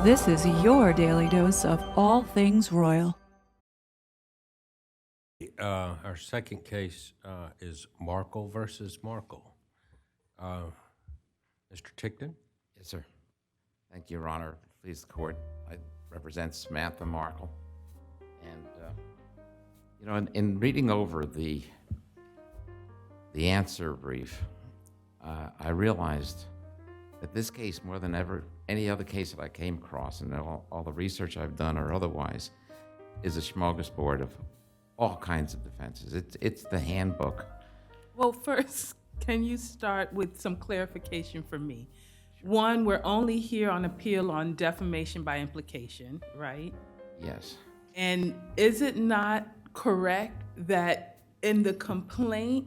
This is your daily dose of all things royal. Our second case is Markle versus Markle. Mr. Tickton? Yes, sir. Thank you, Your Honor. Please, the court. I represent Samantha Markle. And, in reading over the answer brief, I realized that this case, more than ever any other case that I came across, and all the research I've done or otherwise, is a smorgasbord of all kinds of defenses. It's the handbook. Well, first, can you start with some clarification for me? One, we're only here on appeal on defamation by implication, right? Yes. And is it not correct that in the complaint,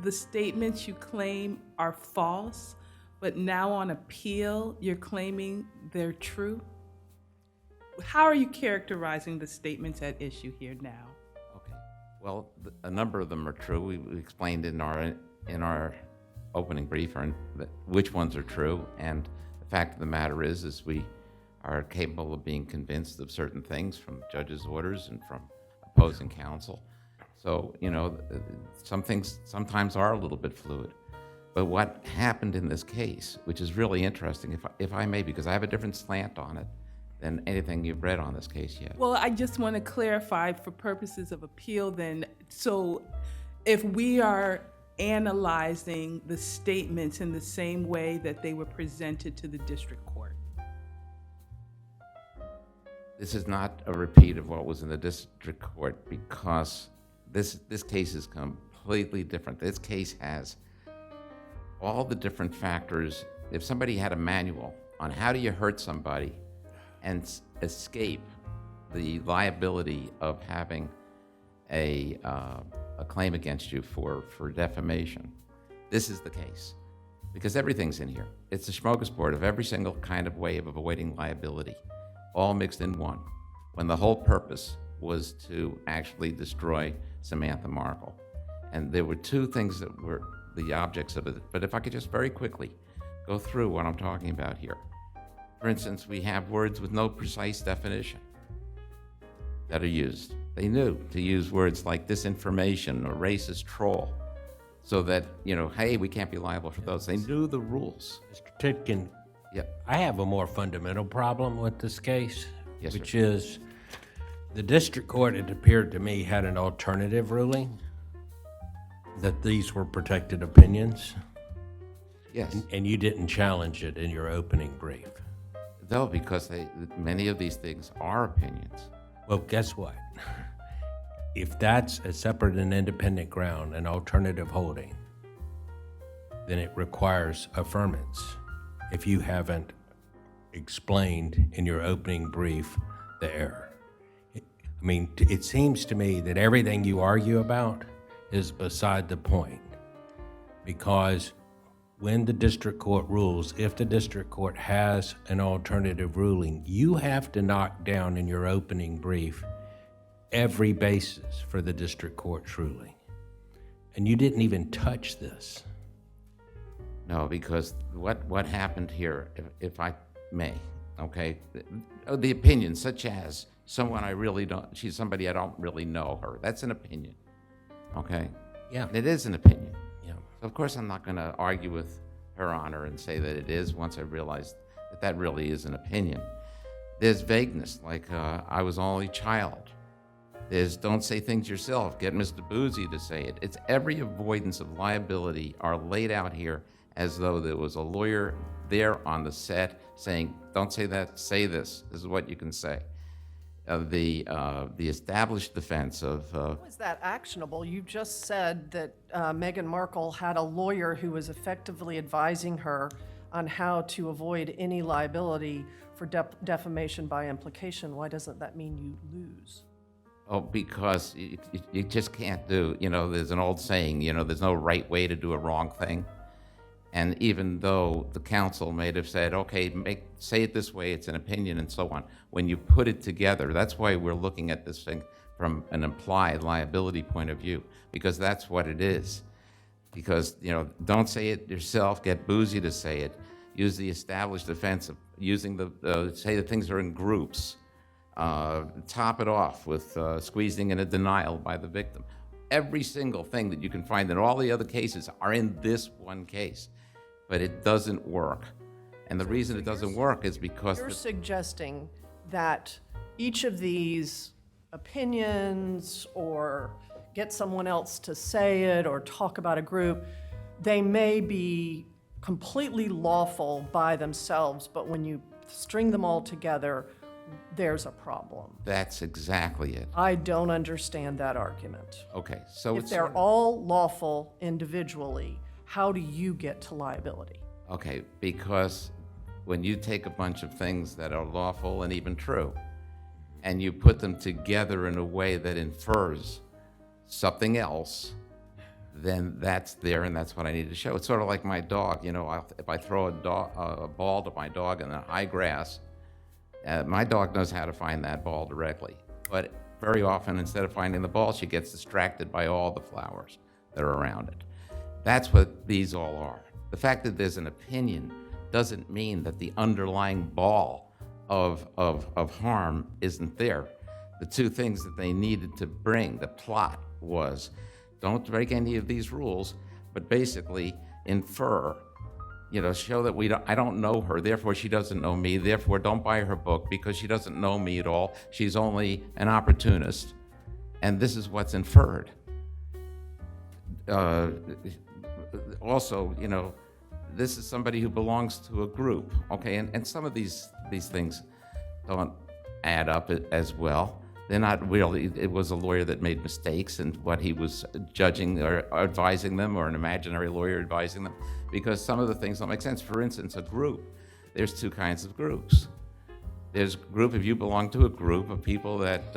the statements you claim are false, but now on appeal, you're claiming they're true? How are you characterizing the statements at issue here now? Okay. Well, a number of them are true. We explained in our opening brief which ones are true, and the fact of the matter is we are capable of being convinced of certain things from judges' orders and from opposing counsel. So, some things sometimes are a little bit fluid. But what happened in this case, which is really interesting, if I may, because I have a different slant on it than anything you've read on this case yet. Well, I just want to clarify for purposes of appeal then. So if we are analyzing the statements in the same way that they were presented to the district court. This is not a repeat of what was in the district court because this case is completely different. This case has all the different factors. If somebody had a manual on how do you hurt somebody and escape the liability of having a claim against you for defamation, this is the case. Because everything's in here. It's a smorgasbord of every single kind of way of avoiding liability, all mixed in one, when the whole purpose was to actually destroy Samantha Markle. And there were two things that were the objects of it. But if I could just very quickly go through what I'm talking about here. For instance, we have words with no precise definition that are used. They knew to use words like disinformation or racist troll so that, hey, we can't be liable for those. They knew the rules. Mr. Tickton, Yeah. I have a more fundamental problem with this case, Yes, sir. which is the district court, it appeared to me, had an alternative ruling that these were protected opinions, Yes. and you didn't challenge it in your opening brief. No, because many of these things are opinions. Well, guess what? If that's a separate and independent ground, an alternative holding, then it requires affirmance if you haven't explained in your opening brief the error. It seems to me that everything you argue about is beside the point, because when the district court rules, if the district court has an alternative ruling, you have to knock down in your opening brief every basis for the district court's ruling. And you didn't even touch this. No, because what happened here, if I may, okay, the opinion, such as she's somebody I don't really know her. That's an opinion, okay? Yeah. It is an opinion. Yeah. So of course I'm not going to argue with Her Honor and say that it is once I realized that really is an opinion. There's vagueness, like I was only child. There's don't say things yourself, get Mr. Bouzy to say it. It's every avoidance of liability are laid out here as though there was a lawyer there on the set saying, don't say that, say this. This is what you can say. The established defense of... How is that actionable? You just said that Meghan Markle had a lawyer who was effectively advising her on how to avoid any liability for defamation by implication. Why doesn't that mean you lose? Oh, because you just can't do, there's an old saying, there's no right way to do a wrong thing. And even though the counsel may have said, okay, say it this way, it's an opinion and so on, when you put it together, that's why we're looking at this thing from an implied liability point of view, because that's what it is. Because, don't say it yourself, get Bouzy to say it. use the established defense of using say that things are in groups, top it off with squeezing in a denial by the victim. Every single thing that you can find in all the other cases are in this one case, but it doesn't work. And the reason it doesn't work is because You're suggesting that each of these opinions, or get someone else to say it, or talk about a group, they may be completely lawful by themselves, but when you string them all together, there's a problem. that's exactly it. I don't understand that argument. Okay, so If it's they're all lawful individually, how do you get to liability? okay, because when you take a bunch of things that are lawful and even true, and you put them together in a way that infers something else, then that's there, and that's what I need to show. It's sort of like my dog. You know, if I throw a ball to my dog in the high grass, my dog knows how to find that ball directly. But very often, instead of finding the ball, she gets distracted by all the flowers that are around it. That's what these all are. The fact that there's an opinion doesn't mean that the underlying ball of harm isn't there. The two things that they needed to bring, the plot was, don't break any of these rules, but basically infer, you know, show that I don't know her, therefore she doesn't know me, therefore don't buy her book because she doesn't know me at all. She's only an opportunist, and this is what's inferred. Also, you know, this is somebody who belongs to a group, okay? And some of these things don't add up as well. They're not really, it was a lawyer that made mistakes in what he was judging or advising them, or an imaginary lawyer advising them, because some of the things don't make sense. For instance, a group. There's two kinds of groups. There's a group, if you belong to a group of people that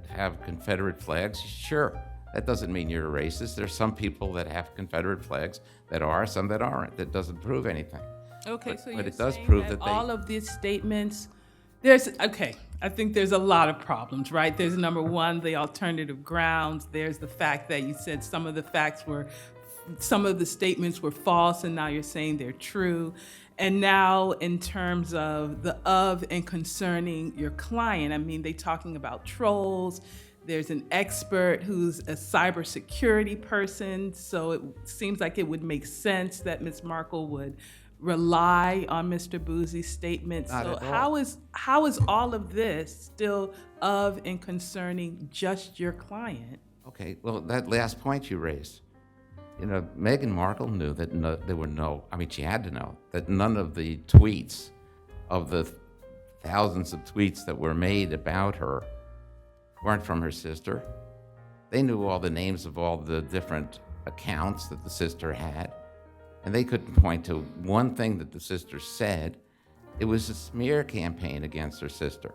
have Confederate flags, sure, that doesn't mean you're a racist. There's some people that have Confederate flags that are, some that aren't. That doesn't prove anything. Okay, so but you're it does saying prove that that they- all of these statements, I think there's a lot of problems, right? There's number one, the alternative grounds. There's the fact that you said some of the statements were false, and now you're saying they're true. And now in terms of the of and concerning your client, I mean, they're talking about trolls. There's an expert who's a cybersecurity person, so it seems like it would make sense that Ms. Markle would rely on Mr. Bouzy's statement. Not So at all. how is all of this still of and concerning just your client? Okay, well, that last point you raised, you know, Meghan Markle knew that she had to know that none of the tweets, of the thousands of tweets that were made about her, weren't from her sister. They knew all the names of all the different accounts that the sister had, and they couldn't point to one thing that the sister said. It was a smear campaign against her sister.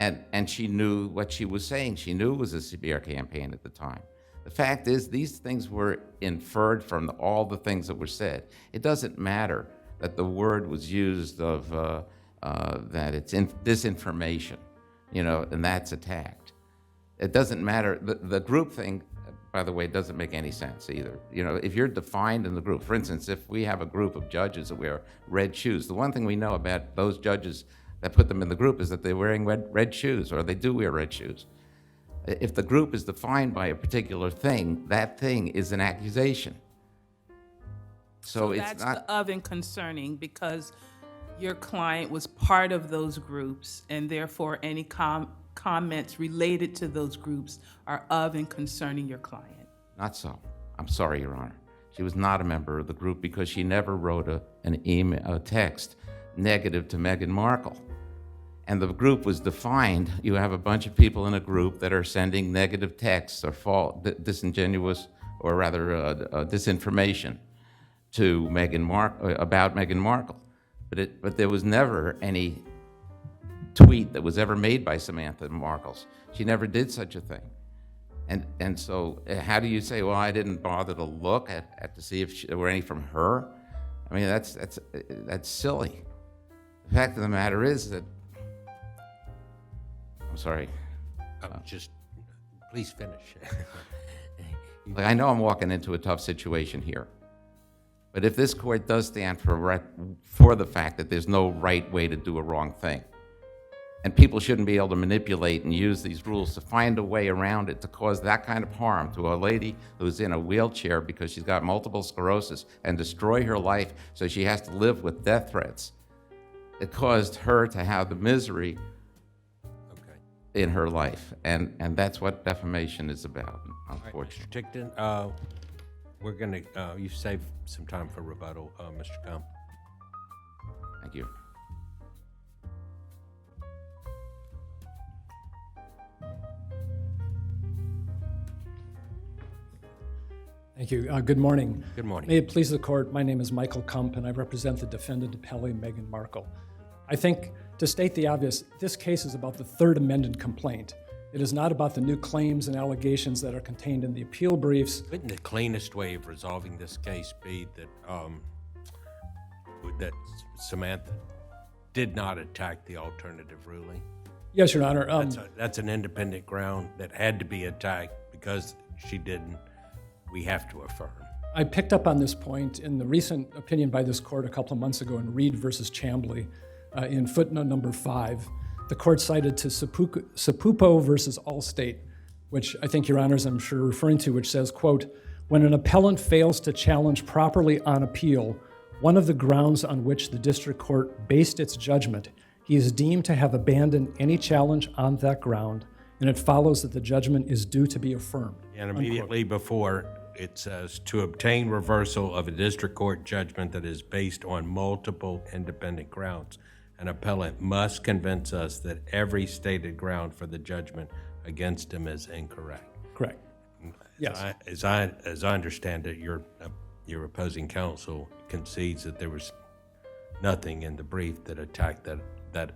And she knew what she was saying. She knew it was a smear campaign at the time. The fact is, these things were inferred from all the things that were said. It doesn't matter that the word was used of that it's disinformation, you know, and that's attacked. It doesn't matter. The group thing, by the way, doesn't make any sense either. You know, if you're defined in the group, for instance, if we have a group of judges that wear red shoes, the one thing we know about those judges that put them in the group is that they're wearing red shoes, or they do wear red shoes. If the group is defined by a particular thing, that thing is an accusation. So it's that's not. the of and concerning, because your client was part of those groups, and therefore any comments related to those groups are of and concerning your client. Not so. I'm sorry, Your Honor. She was not a member of the group because she never wrote a text negative to Meghan Markle. And the group was defined. You have a bunch of people in a group that are sending negative texts or disingenuous, or rather disinformation to about Meghan Markle. But there was never any tweet that was ever made by Samantha Markle's. She never did such a thing. And so how do you say, well, I didn't bother to look at to see if there were any from her? I mean, that's silly. The fact of the matter is that, I'm sorry. Just please finish. Like, I know I'm walking into a tough situation here. But if this court does stand for the fact that there's no right way to do a wrong thing, and people shouldn't be able to manipulate and use these rules to find a way around it to cause that kind of harm to a lady who's in a wheelchair because she's got multiple sclerosis and destroy her life so she has to live with death threats, it caused her to have the misery in her life. And that's what defamation is about, unfortunately. Mr. Tickton, we're going to, you saved some time for rebuttal, Mr. Kump. Thank you. Thank you. Good morning. Good morning. May it please the court, my name is Michael Kump, and I represent the defendant appellee Meghan Markle. I think, to state the obvious, this case is about the third amended complaint. It is not about the new claims and allegations that are contained in the appeal briefs. Wouldn't the cleanest way of resolving this case be that that Samantha did not attack the alternative ruling? Yes, Your Honor. That's an independent ground that had to be attacked. Because she didn't, we have to affirm. I picked up on this point in the recent opinion by this court a couple of months ago in Reed versus Chambly. In footnote number 5, the court cited to Sapupo versus Allstate, which I think Your Honors I'm sure referring to, which says, quote, when an appellant fails to challenge properly on appeal one of the grounds on which the district court based its judgment, he is deemed to have abandoned any challenge on that ground, and it follows that the judgment is due to be affirmed. And immediately before, it says, to obtain reversal of a district court judgment that is based on multiple independent grounds, an appellant must convince us that every stated ground for the judgment against him is incorrect. Correct. Yes. As I understand it, your opposing counsel concedes that there was nothing in the brief that attacked that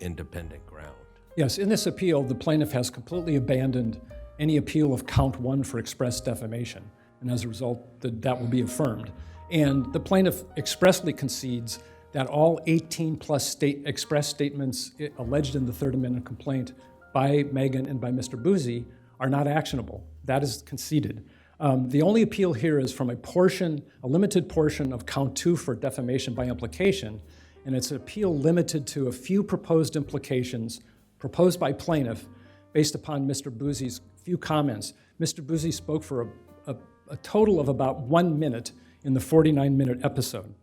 independent ground. Yes, in this appeal, the plaintiff has completely abandoned any appeal of count 1 for express defamation, and as a result, that will be affirmed. And the plaintiff expressly concedes that all 18-plus express statements alleged in the Third Amendment complaint by Meghan and by Mr. Bouzy are not actionable. That is conceded. The only appeal here is from a limited portion of count 2 for defamation by implication, and it's an appeal limited to a few proposed implications proposed by plaintiff based upon Mr. Bouzy's few comments. Mr. Bouzy spoke for a total of about 1 minute in the 49-minute episode.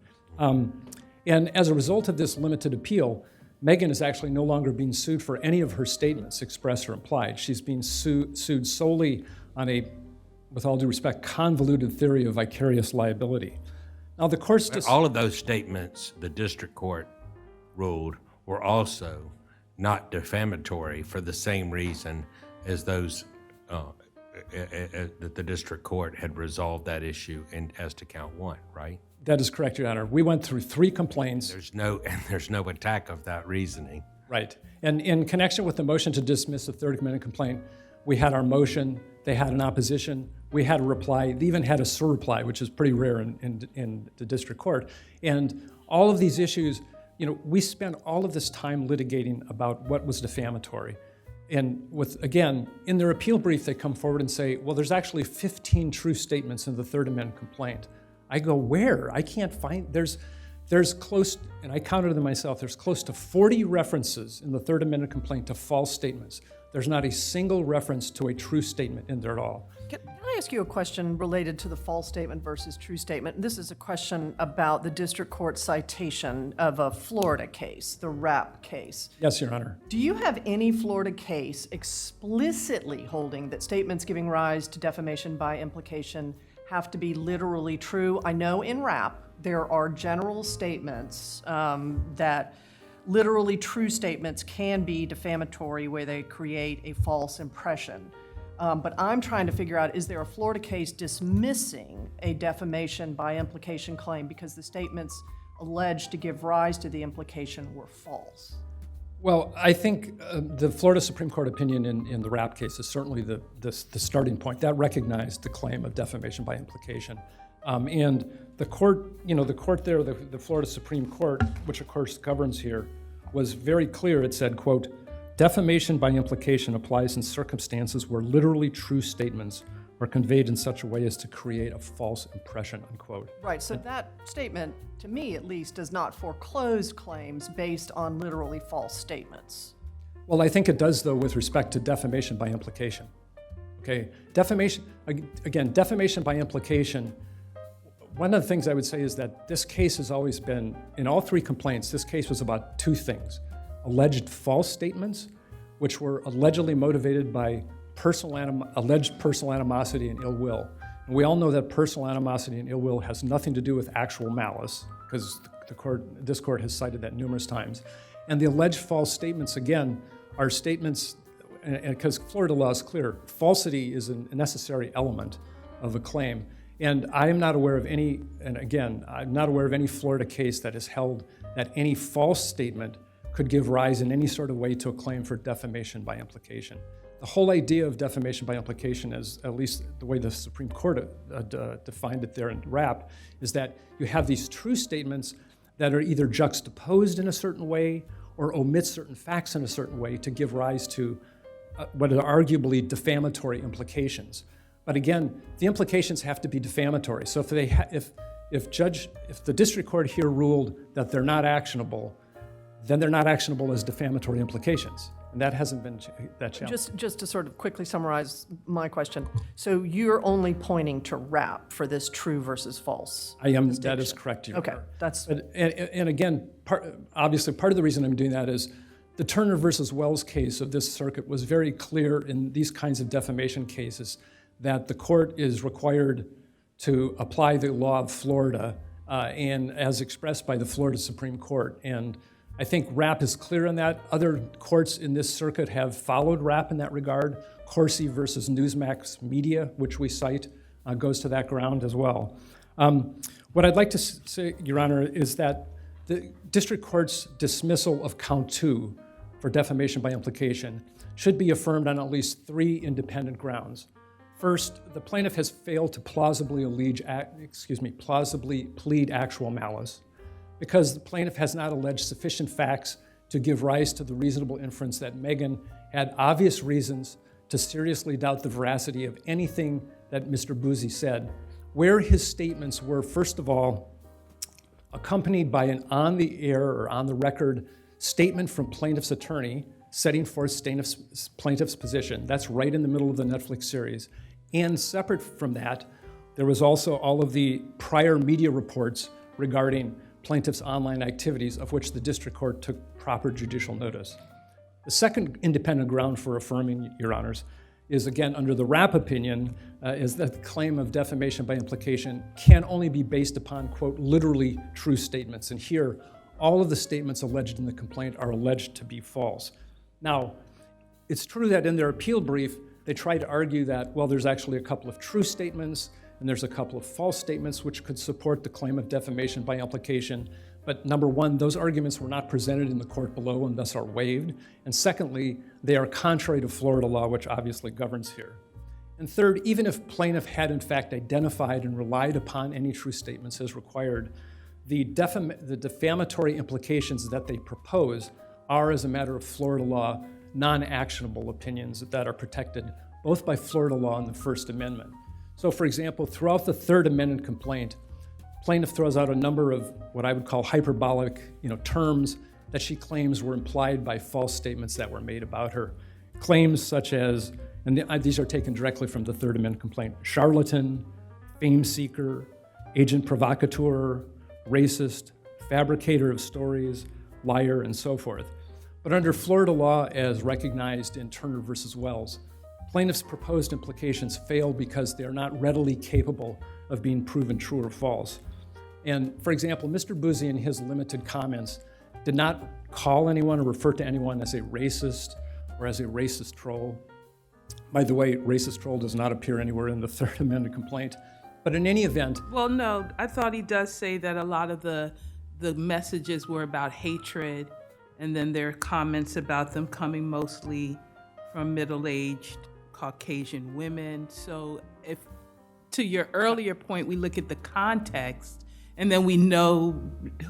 And as a result of this limited appeal, Meghan is actually no longer being sued for any of her statements, express or implied. She's being sued solely on a, with all due respect, convoluted theory of vicarious liability. Now, the court's all of those statements, the district court ruled, were also not defamatory for the same reason as those that the district court had resolved that issue as to count 1, right? That is correct, Your Honor. We went through 3 complaints. There's no attack of that reasoning. Right. And in connection with the motion to dismiss the Third Amendment complaint, we had our motion, they had an opposition, we had a reply, they even had a surreply, which is pretty rare in the district court. And all of these issues, we spent all of this time litigating about what was defamatory. And again, in their appeal brief, they come forward and say, well, there's actually 15 true statements in the Third Amendment complaint. I go, where? I can't find, there's close, and I counted them myself, there's close to 40 references in the Third Amendment complaint to false statements. There's not a single reference to a true statement in there at all. Can I ask you a question related to the false statement versus true statement? This is a question about the district court citation of a Florida case, the Rapp case. Yes, Your Honor. Do you have any Florida case explicitly holding that statements giving rise to defamation by implication have to be literally true? I know in Rapp there are general statements that literally true statements can be defamatory where they create a false impression. But I'm trying to figure out, is there a Florida case dismissing a defamation by implication claim because the statements alleged to give rise to the implication were false? Well, I think the Florida Supreme Court opinion in the Rapp case is certainly the starting point. That recognized the claim of defamation by implication. And the court, the court there, the Florida Supreme Court, which of course governs here, was very clear. It said, quote, defamation by implication applies in circumstances where literally true statements or conveyed in such a way as to create a false impression, unquote. Right, so that statement, to me at least, does not foreclose claims based on literally false statements. Well, I think it does, though, with respect to defamation by implication. Okay, defamation by implication, one of the things I would say is that this case has always been, in all three complaints, this case was about two things: alleged false statements, which were allegedly motivated by alleged personal animosity and ill will. And we all know that personal animosity and ill will has nothing to do with actual malice, because this court has cited that numerous times. And the alleged false statements, again, are statements, and because Florida law is clear, falsity is a necessary element of a claim. And I'm not aware of any Florida case that has held that any false statement could give rise in any sort of way to a claim for defamation by implication. The whole idea of defamation by implication, is at least the way the Supreme Court defined it there in RAP, is that you have these true statements that are either juxtaposed in a certain way or omit certain facts in a certain way to give rise to what are arguably defamatory implications. But again, the implications have to be defamatory. So if the district court here ruled that they're not actionable, then they're not actionable as defamatory implications. And that hasn't been that challenged. Just to sort of quickly summarize my question, so you're only pointing to RAP for this true versus false? I am. That is correct, Your Okay, Honor. that's... And again, obviously part of the reason I'm doing that is the Turner versus Wells case of this circuit was very clear in these kinds of defamation cases that the court is required to apply the law of Florida and as expressed by the Florida Supreme Court. And I think RAP is clear on that. Other courts in this circuit have followed RAP in that regard. Corsi versus Newsmax Media, which we cite, goes to that ground as well. What I'd like to say, Your Honor, is that the district court's dismissal of count 2 for defamation by implication should be affirmed on at least 3 independent grounds. First, the plaintiff has failed to plausibly plead actual malice, because the plaintiff has not alleged sufficient facts to give rise to the reasonable inference that Megan had obvious reasons to seriously doubt the veracity of anything that Mr. Bouzy said, where his statements were, first of all, accompanied by an on-the-air or on-the-record statement from plaintiff's attorney setting forth plaintiff's position. That's right in the middle of the Netflix series. And separate from that, there was also all of the prior media reports regarding plaintiff's online activities, of which the district court took proper judicial notice. The second independent ground for affirming, Your Honors, is again under the RAP opinion, is that the claim of defamation by implication can only be based upon, quote, literally true statements. And here, all of the statements alleged in the complaint are alleged to be false. Now, it's true that in their appeal brief, they try to argue that, well, there's actually a couple of true statements and there's a couple of false statements which could support the claim of defamation by implication. But number one, those arguments were not presented in the court below and thus are waived. And secondly, they are contrary to Florida law, which obviously governs here. And third, even if plaintiff had in fact identified and relied upon any true statements as required, the defamatory implications that they propose are, as a matter of Florida law, non-actionable opinions that are protected both by Florida law and the First Amendment. So for example, throughout the Third Amendment complaint, plaintiff throws out a number of what I would call hyperbolic terms that she claims were implied by false statements that were made about her. Claims such as, and these are taken directly from the Third Amendment complaint, charlatan, fame seeker, agent provocateur, racist, fabricator of stories, liar, and so forth. But under Florida law, as recognized in Turner versus Wells, plaintiff's proposed implications fail because they are not readily capable of being proven true or false. And for example, Mr. Bouzy in his limited comments did not call anyone or refer to anyone as a racist or as a racist troll. By the way, racist troll does not appear anywhere in the Third Amendment complaint. But in any event... Well, no, I thought he does say that a lot of the messages were about hatred, and then there are comments about them coming mostly from middle-aged Caucasian women. So if, to your earlier point, we look at the context, and then we know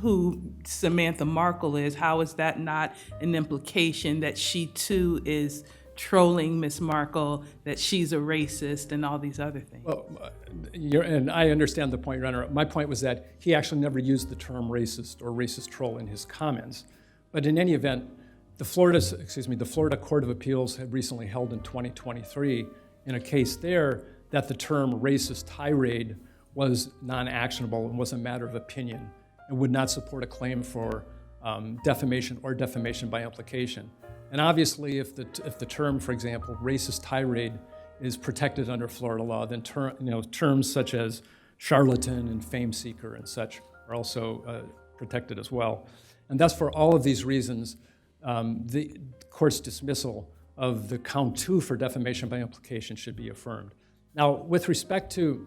who Samantha Markle is, how is that not an implication that she too is trolling Miss Markle, that she's a racist and all these other things. Well, and I understand the point, Your Honor. My point was that he actually never used the term racist or racist troll in his comments. But in any event, the Florida Court of Appeals had recently held in 2023 in a case there that the term racist tirade was non-actionable and was a matter of opinion and would not support a claim for defamation or defamation by implication. And obviously, if the term, for example, racist tirade is protected under Florida law, then terms such as charlatan and fame seeker and such are also protected as well. And thus, for all of these reasons, the court's dismissal of the count 2 for defamation by implication should be affirmed. Now, with respect to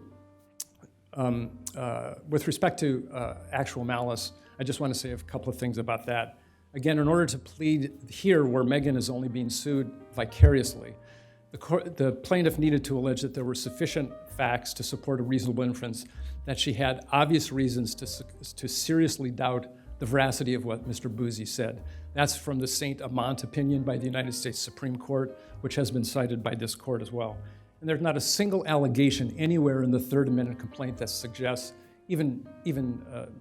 actual malice, I just want to say a couple of things about that. Again, in order to plead here where Megan is only being sued vicariously, the plaintiff needed to allege that there were sufficient facts to support a reasonable inference that she had obvious reasons to seriously doubt the veracity of what Mr. Bouzy said. That's from the Saint Amant opinion by the United States Supreme Court, which has been cited by this court as well. And there's not a single allegation anywhere in the Third Amendment complaint that suggests, even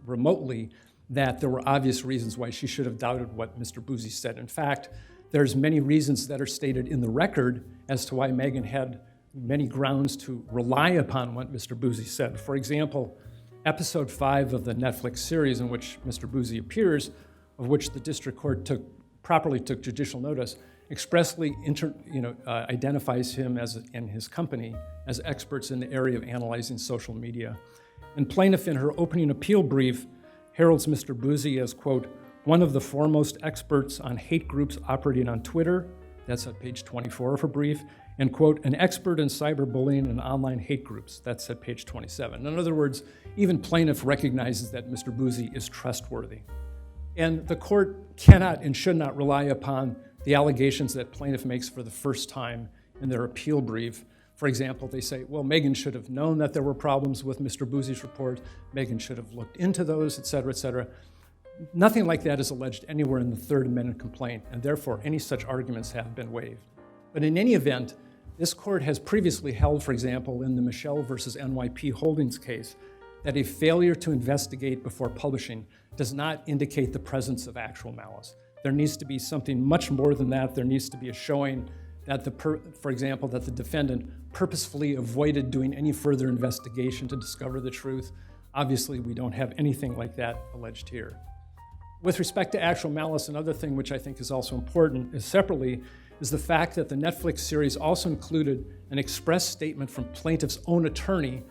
remotely, that there were obvious reasons why she should have doubted what Mr. Bouzy said. In fact, there's many reasons that are stated in the record as to why Megan had many grounds to rely upon what Mr. Bouzy said. For example, episode 5 of the Netflix series in which Mr. Bouzy appears, of which the district court properly took judicial notice, expressly identifies him and his company as experts in the area of analyzing social media. And plaintiff, in her opening appeal brief, heralds Mr. Bouzy as, quote, one of the foremost experts on hate groups operating on Twitter, that's at page 24 of her brief, and, quote, an expert in cyberbullying and online hate groups, that's at page 27. In other words, even plaintiff recognizes that Mr. Bouzy is trustworthy. And the court cannot and should not rely upon the allegations that plaintiff makes for the first time in their appeal brief. For example, they say, well, Megan should have known that there were problems with Mr. Bouzy's report. Megan should have looked into those, et cetera, et cetera. Nothing like that is alleged anywhere in the Third Amendment complaint, and therefore any such arguments have been waived. But in any event, this court has previously held, for example, in the Michelle versus NYP Holdings case, that a failure to investigate before publishing does not indicate the presence of actual malice. There needs to be something much more than that. There needs to be a showing that for example, that the defendant purposefully avoided doing any further investigation to discover the truth. Obviously, we don't have anything like that alleged here. With respect to actual malice, another thing which I think is also important is the fact that the Netflix series also included an express statement from plaintiff's own attorney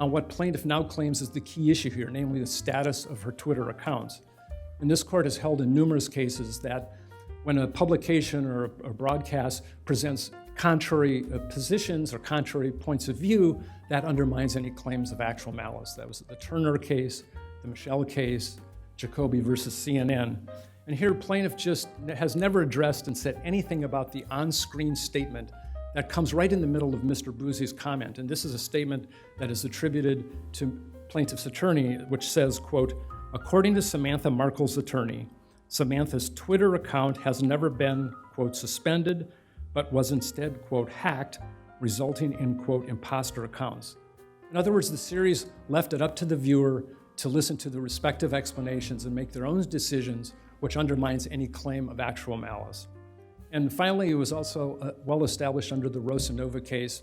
on what plaintiff now claims is the key issue here, namely the status of her Twitter accounts. And this court has held in numerous cases that when a publication or a broadcast presents contrary positions or contrary points of view, that undermines any claims of actual malice. That was the Turner case, the Michelle case, Jacoby versus CNN. And here plaintiff just has never addressed and said anything about the on-screen statement that comes right in the middle of Mr. Bouzy's comment. And this is a statement that is attributed to plaintiff's attorney, which says, quote, according to Samantha Markle's attorney, Samantha's Twitter account has never been, quote, suspended, but was instead, quote, hacked, resulting in, quote, imposter accounts. In other words, the series left it up to the viewer to listen to the respective explanations and make their own decisions, which undermines any claim of actual malice. And finally, it was also well established under the Rosa Nova case,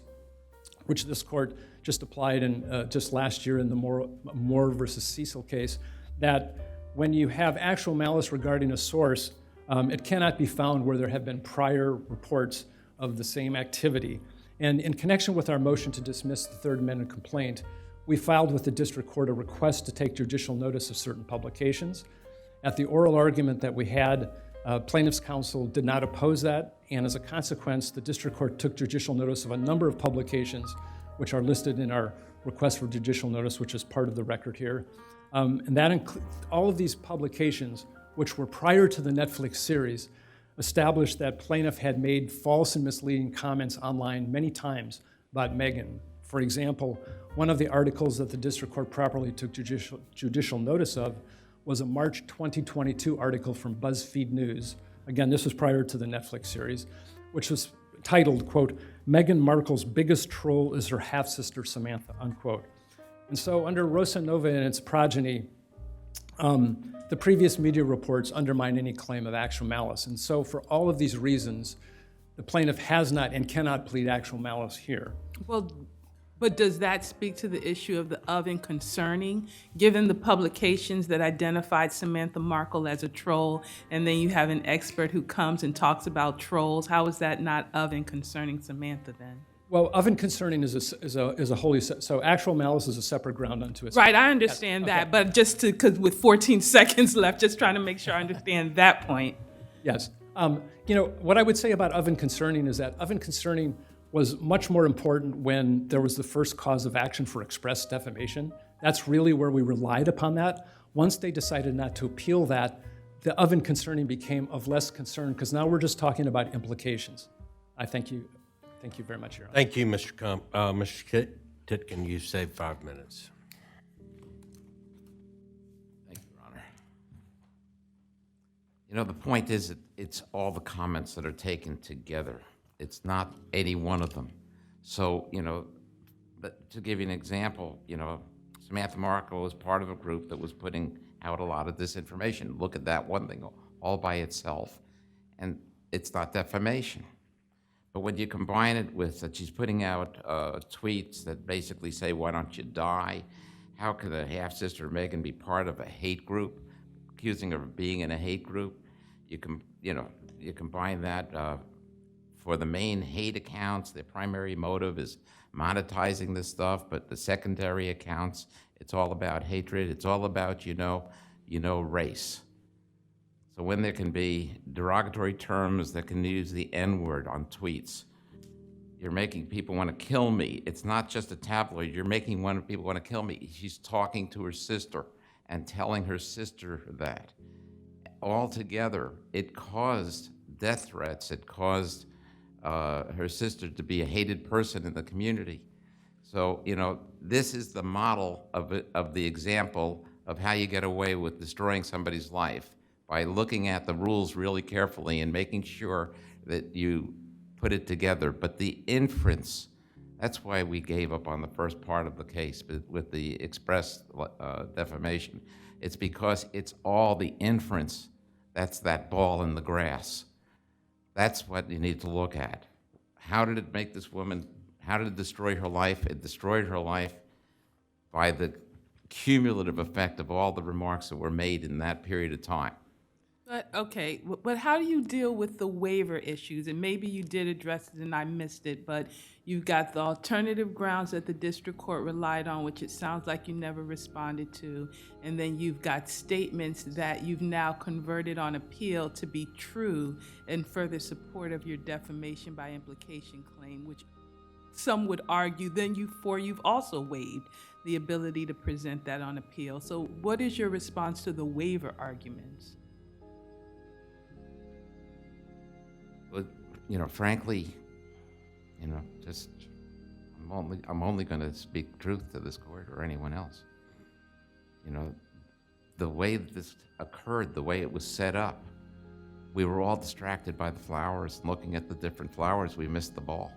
which this court just applied in just last year in the Moore versus Cecil case, that when you have actual malice regarding a source, it cannot be found where there have been prior reports of the same activity. And in connection with our motion to dismiss the Third Amendment complaint, we filed with the district court a request to take judicial notice of certain publications. At the oral argument that we had, plaintiff's counsel did not oppose that, and as a consequence, the district court took judicial notice of a number of publications which are listed in our request for judicial notice, which is part of the record here. And that all of these publications, which were prior to the Netflix series, established that plaintiff had made false and misleading comments online many times about Megan. For example, one of the articles that the district court properly took judicial notice of was a March 2022 article from BuzzFeed News. Again, this was prior to the Netflix series, which was titled, quote, "Meghan Markle's biggest troll is her half-sister Samantha," unquote. And so under Rosa Nova and its progeny, the previous media reports undermine any claim of actual malice. And so for all of these reasons, the plaintiff has not and cannot plead actual malice here. Well, but does that speak to the issue of the and concerning, given the publications that identified Samantha Markle as a troll, and then you have an expert who comes and talks about trolls? How is that not of and concerning Samantha then? Well, of and concerning is a wholly so actual malice is a separate ground unto itself. Right, I understand that, but just to, because with 14 seconds left, just trying to make sure I understand that point. Yes. What I would say about of and concerning is that of and concerning was much more important when there was the first cause of action for express defamation. That's really where we relied upon that. Once they decided not to appeal that, the of and concerning became of less concern, because now we're just talking about implications. I thank you. Thank you very much, Your Honor. Thank you, Mr. Mr. Titkin, you saved 5 minutes. Thank you, Your Honor. The point is that it's all the comments that are taken together. It's not any one of them. So, but to give you an example, Samantha Markle was part of a group that was putting out a lot of disinformation. Look at that one thing all by itself, and it's not defamation. But when you combine it with that she's putting out tweets that basically say, "Why don't you die?" How could a half-sister Meghan be part of a hate group, accusing her of being in a hate group? You combine that for the main hate accounts, their primary motive is monetizing this stuff, but the secondary accounts, it's all about hatred. It's all about, race. So when there can be derogatory terms that can use the N-word on tweets, you're making people want to kill me. It's not just a tabloid. You're making people want to kill me. She's talking to her sister and telling her sister that. Altogether, it caused death threats. It caused her sister to be a hated person in the community. So, this is the model of the example of how you get away with destroying somebody's life, by looking at the rules really carefully and making sure that you put it together. But the inference, that's why we gave up on the first part of the case with the express defamation. It's because it's all the inference. That's that ball in the grass. That's what you need to look at. How did it make this woman, how did it destroy her life? It destroyed her life by the cumulative effect of all the remarks that were made in that period of time. But how do you deal with the waiver issues? And maybe you did address it and I missed it, but you've got the alternative grounds that the district court relied on, which it sounds like you never responded to. And then you've got statements that you've now converted on appeal to be true in further support of your defamation by implication claim, which some would argue then you've also waived the ability to present that on appeal. So what is your response to the waiver arguments? Well, frankly, just I'm only going to speak truth to this court or anyone else. The way that this occurred, the way it was set up, we were all distracted by the flowers, looking at the different flowers. We missed the ball.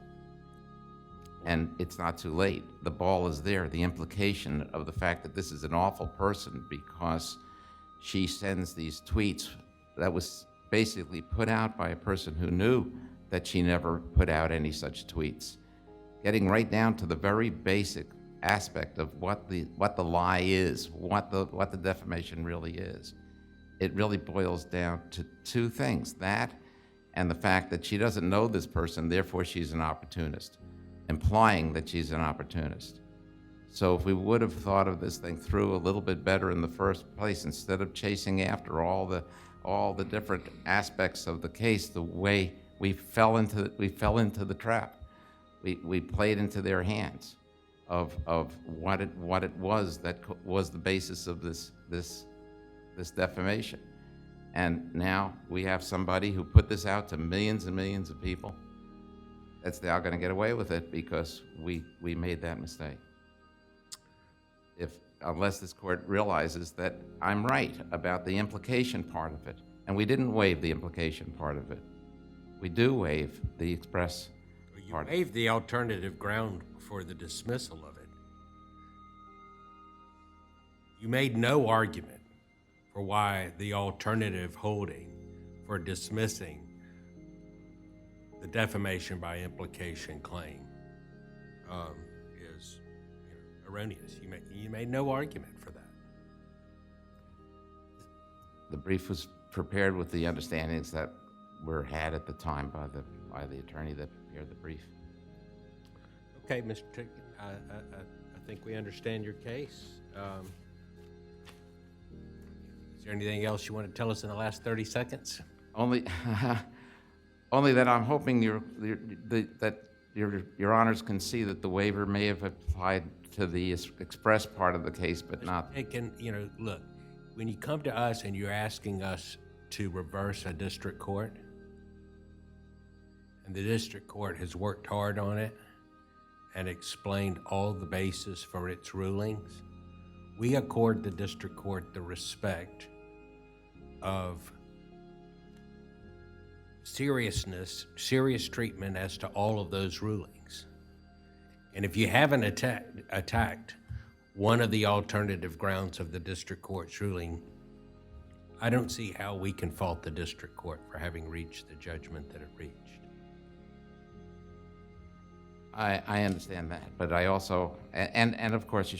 And it's not too late. The ball is there. The implication of the fact that this is an awful person because she sends these tweets that was basically put out by a person who knew that she never put out any such tweets. Getting right down to the very basic aspect of what the lie is, what the defamation really is. It really boils down to two things, that and the fact that she doesn't know this person, therefore she's an opportunist, implying that she's an opportunist. So if we would have thought of this thing through a little bit better in the first place, instead of chasing after all the different aspects of the case, the way we fell into the trap. We played into their hands of what it was that was the basis of this defamation. And now we have somebody who put this out to millions and millions of people that's now going to get away with it because we made that mistake. Unless this court realizes that I'm right about the implication part of it, and we didn't waive the implication part of it. We do waive the express You part. waived the alternative ground for the dismissal of it. You made no argument for why the alternative holding for dismissing the defamation by implication claim is erroneous. You made no argument for that. The brief was prepared with the understandings that were had at the time by the attorney that prepared the brief. Okay, Mr. Tickett, I think we understand your case. Is there anything else you want to tell us in the last 30 seconds? Only, only that I'm hoping that your honors can see that the waiver may have applied to the express part of the case, but not. And, look, when you come to us and you're asking us to reverse a district court, and the district court has worked hard on it and explained all the basis for its rulings, we accord the district court the respect of serious treatment as to all of those rulings. And if you haven't attacked one of the alternative grounds of the district court's ruling, I don't see how we can fault the district court for having reached the judgment that it reached. I understand that, but I also, and of course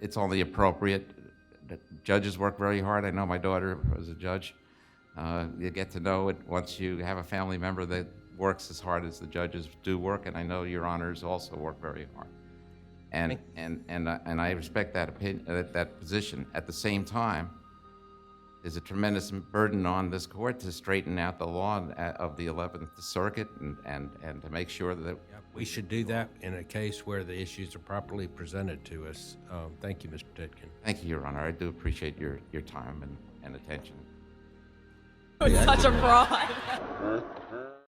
it's only appropriate. Judges work very hard. I know my daughter was a judge. You get to know it once you have a family member that works as hard as the judges do work, and I know your honors also work very hard. And I respect that opinion, that position. At the same time, there's a tremendous burden on this court to straighten out the law of the 11th Circuit and to make sure that We should do that in a case where the issues are properly presented to us. Thank you, Mr. Titkin. Thank you, Your Honor. I do appreciate your time and attention. Such a fraud.